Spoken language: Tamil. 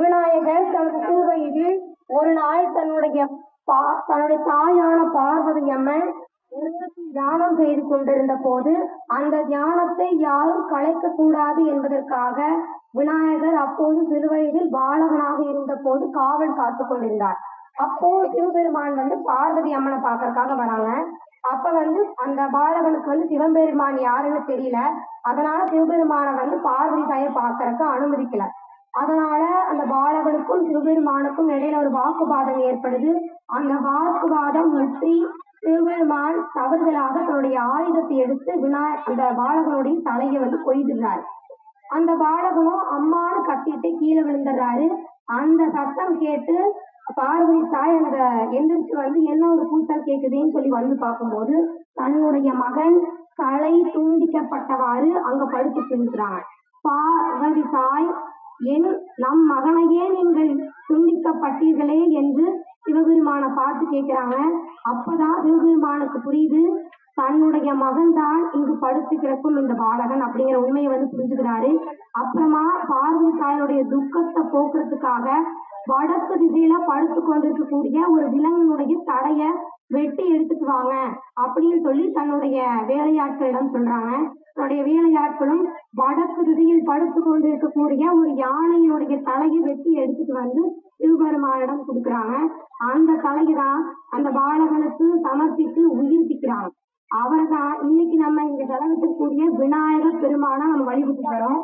விநாயகர் தனது சிறுவயதில் ஒரு நாள் தன்னுடைய தாயான பார்வதி அம்மன் தியானம் செய்து கொண்டிருந்த போது அந்த தியானத்தை யாரும் கலைக்க கூடாது என்பதற்காக விநாயகர் அப்போது சிறுவயதில் பாலகனாக இருந்த போது காவல் காத்து கொண்டிருந்தார். அப்போ சிவபெருமான் பார்வதி அம்மனை பார்க்கறதுக்காக வராங்க. அப்ப அந்த பாலகனுக்கு சிவபெருமான் யாருன்னு தெரியல. அதனால சிவபெருமான பார்வதி தாயை பார்க்கறதுக்கு அனுமதிக்கல. அதனால அந்த பாலகனுக்கும் சிவபெருமானுக்கும் இடையில ஒரு வாக்குவாதம் ஏற்படுது. அந்த வாக்குவாதம் முற்றி சிவபெருமான் தவறுதலாக தன்னுடைய ஆயுதத்தை எடுத்து அந்த பாலகனுடைய தலையை கொய்துறாரு. அந்த பாலகனும் அம்மானு கத்திட்டு கீழே விழுந்துடுறாரு. அந்த சத்தம் கேட்டு பார்வதி தாய் அந்த எந்திரிச்சு என்ன ஒரு கூட்டல் கேக்குதுன்னு சொல்லி பார்க்கும்போது தன்னுடைய மகன் தலை துண்டிக்கப்பட்டவாறு அங்க படுத்து பிடிக்கிறாங்க. பார்வதி தாய் நம் மகனையே நீங்கள் துண்டிக்கப்பட்டீர்களே என்று சிவபெருமான பார்த்து கேட்கிறாங்க. அப்பதான் சிவபெருமானுக்கு புரியுது, தன்னுடைய மகன் தான் இங்கு படுத்து கிடக்கும் இந்த பாலகன் அப்படிங்கிற உண்மையை புரிஞ்சுக்கிறாரு. அப்புறமா பார்வதி தாயுடைய துக்கத்தை போக்குறதுக்காக வடக்கு திசையில படுத்து கொண்டிருக்கக்கூடிய ஒரு விலங்கினுடைய தடைய வெட்டி எடுத்துட்டு வாங்க அப்படின்னு சொல்லி தன்னுடைய வேலையாட்களிடம் சொல்றாங்க. தன்னுடைய வேலையாட்களும் வடக்கு திசையில் படுத்து கொண்டிருக்கக்கூடிய ஒரு யானையினுடைய தலையை வெட்டி எடுத்துட்டு சிவபெருமானிடம் கொடுக்குறாங்க. அந்த தலையைதான் அந்த பாலகனுக்கு சமர்ப்பித்து உயிர்ப்பிக்கிறாங்க. அவர்தான் இன்னைக்கு நம்ம இங்க செலவிட்டக்கூடிய விநாயகர் பெருமானை நம்ம வழிபட்டு வரோம்.